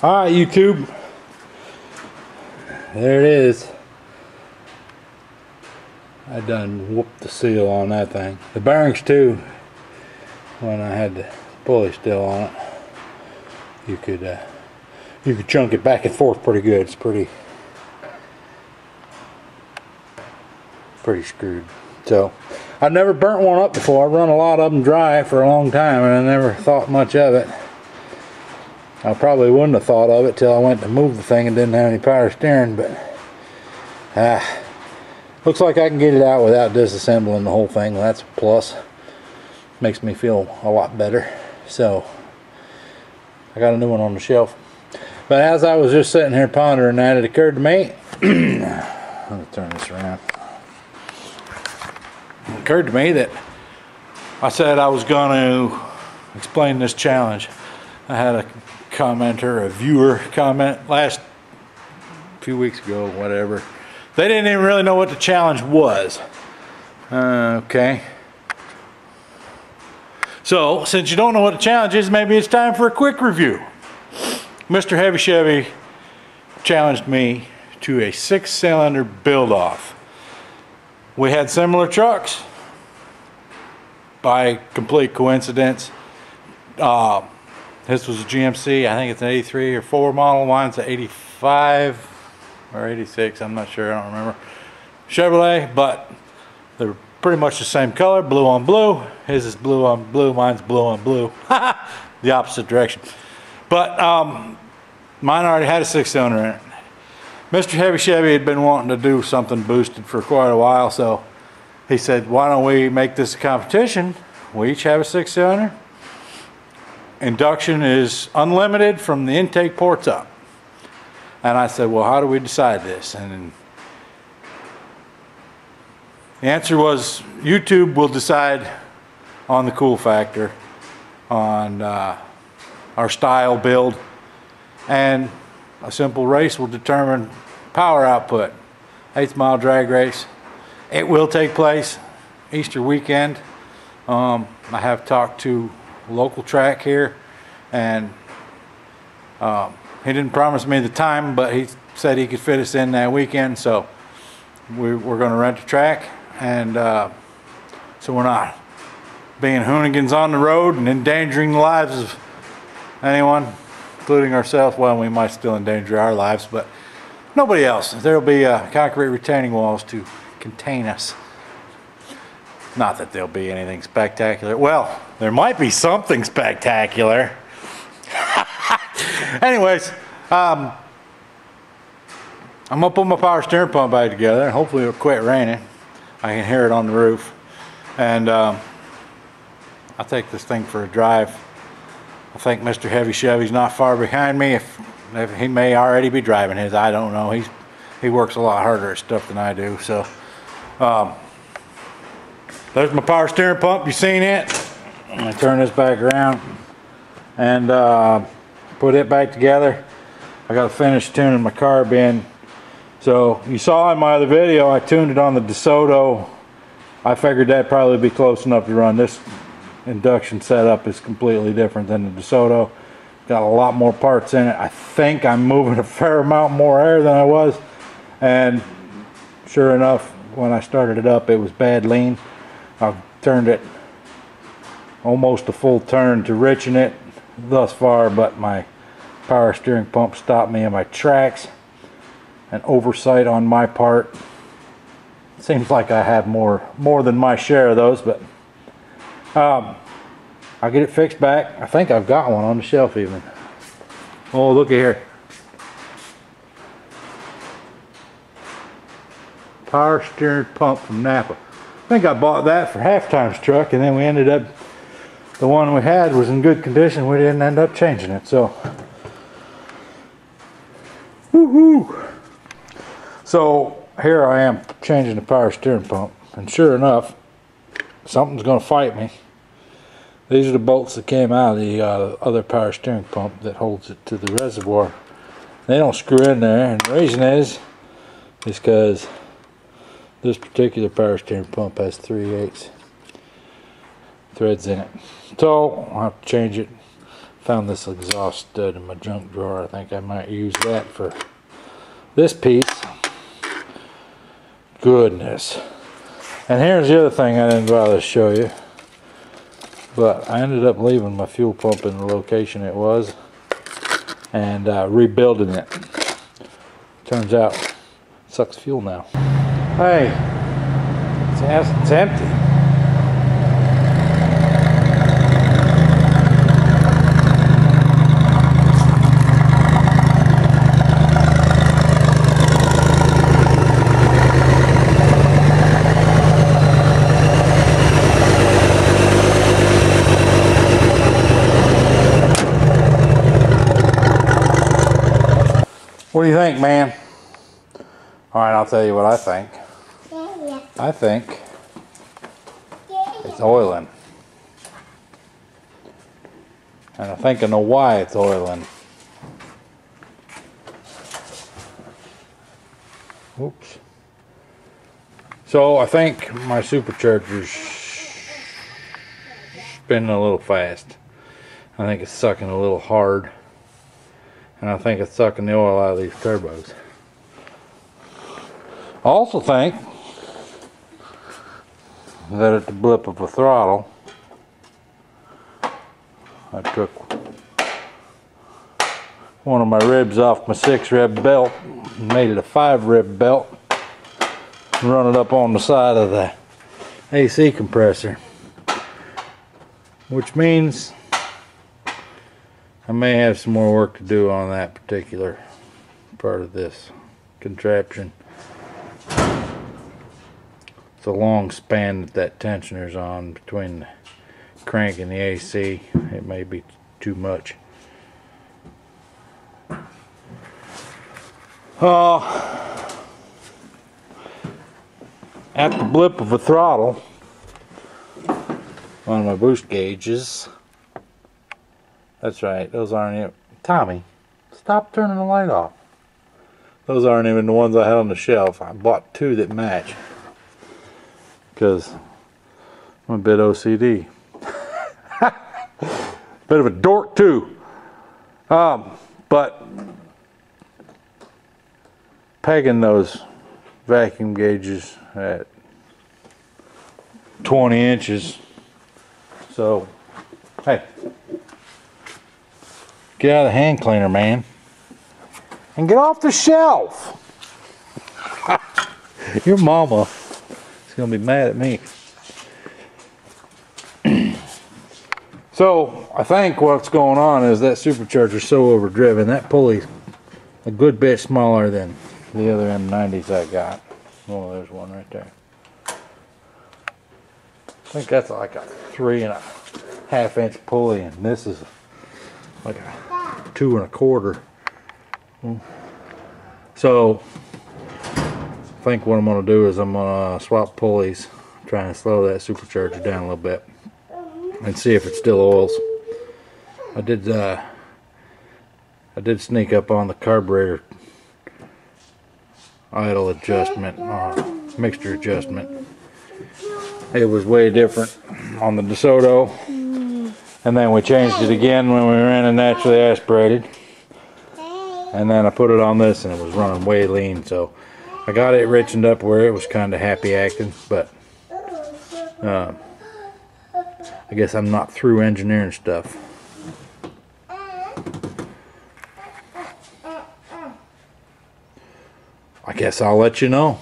Alright, YouTube. There it is. I done whooped the seal on that thing. The bearings too, when I had the pulley still on it, you could chunk it back and forth pretty good. It's pretty screwed. So I've never burnt one up before. I've run a lot of them dry for a long time and I never thought much of it. I probably wouldn't have thought of it till I went to move the thing and didn't have any power steering, but looks like I can get it out without disassembling the whole thing. That's a plus. Makes me feel a lot better. So I got a new one on the shelf. But as I was just sitting here pondering that, it occurred to me let me turn this around. It occurred to me that I said I was going to explain this challenge. I had a commenter, a viewer comment last few weeks ago, whatever. They didn't even really know what the challenge was. Okay. So, since you don't know what the challenge is, maybe it's time for a quick review. Mr. Heavy Chevy challenged me to a 6-cylinder build-off. We had similar trucks. By complete coincidence, this was a GMC. I think it's an 83 or 4 model. Mine's an 85 or 86. I'm not sure. I don't remember. Chevrolet, but they're pretty much the same color, blue on blue. His is blue on blue. Mine's blue on blue. The opposite direction. But mine already had a 6-cylinder in it. Mr. Heavy Chevy had been wanting to do something boosted for quite a while, so he said, why don't we make this a competition? We each have a 6-cylinder. Induction is unlimited from the intake ports up. And I said, well, how do we decide this? And the answer was, YouTube will decide on the cool factor, on our style build, and a simple race will determine power output. 8-mile drag race. It will take place Easter weekend. I have talked to a local track here, and he didn't promise me the time, but he said he could fit us in that weekend, so we're going to rent a track, and so we're not being hoonigans on the road and endangering the lives of anyone, including ourselves. Well, we might still endanger our lives, but nobody else. There'll be concrete retaining walls to contain us. Not that there'll be anything spectacular. Well, there might be something spectacular. Anyways, I'm gonna put my power steering pump back together and hopefully it'll quit raining. I can hear it on the roof. And I'll take this thing for a drive. I think Mr. Heavy Chevy's not far behind me. If he may already be driving his, I don't know. He works a lot harder at stuff than I do. So there's my power steering pump. You seen it? I'm gonna turn this back around and put it back together. I gotta finish tuning my carb in. So you saw in my other video, I tuned it on the DeSoto. I figured that'd probably be close enough to run. This induction setup is completely different than the DeSoto. Got a lot more parts in it. I think I'm moving a fair amount more air than I was, and sure enough, when I started it up, it was bad lean. I've turned it almost a full turn to richen it thus far, but my power steering pump stopped me in my tracks. An oversight on my part. Seems like I have more than my share of those, but I'll get it fixed back. I think I've got one on the shelf even. Oh, look at here. Power steering pump from Napa. I think I bought that for Halftime's truck, and then we ended up, the one we had was in good condition. We didn't end up changing it, so. Woohoo! So here I am changing the power steering pump, and sure enough, something's going to fight me. These are the bolts that came out of the other power steering pump that holds it to the reservoir. They don't screw in there, and the reason is because this particular power steering pump has 3/8 threads in it. So I'll have to change it, Found this exhaust stud in my junk drawer. I think I might use that for this piece. Goodness. And here's the other thing I didn't bother to show you. But I ended up leaving my fuel pump in the location it was and rebuilding it. Turns out it sucks fuel now. Hey, it's empty. What do you think, man? Alright, I'll tell you what I think. I think it's oiling. And I think I know why it's oiling. Oops. So I think my supercharger's spinning a little fast. I think it's sucking a little hard. And I think it's sucking the oil out of these turbos. I also think that at the blip of a throttle, I took one of my ribs off my 6-rib belt and made it a 5-rib belt and run it up on the side of the AC compressor, which means I may have some more work to do on that particular part of this contraption. It's a long span that tensioner's on between the crank and the AC. It may be too much. At the blip of a throttle, one of my boost gauges. That's right, those aren't even... Tommy, stop turning the light off. Those aren't even the ones I had on the shelf. I bought 2 that match. Because I'm a bit OCD. Bit of a dork too. But pegging those vacuum gauges at 20 inches. So, hey. Get out of the hand cleaner, man. And get off the shelf. Your mama is going to be mad at me. So, I think what's going on is that supercharger's so overdriven. That pulley's a good bit smaller than the other M90s I got. Oh, there's one right there. I think that's like a 3.5 inch pulley, and this is like a 2 1/4. So I think what I'm going to do is I'm going to swap pulleys, trying to slow that supercharger down a little bit and see if it still oils. I did sneak up on the carburetor idle adjustment, mixture adjustment. It was way different on the DeSoto. And then we changed it again when we ran it naturally aspirated. And then I put it on this and it was running way lean. So I got it richened up where it was kind of happy acting. But I guess I'm not through engineering stuff. I guess I'll let you know.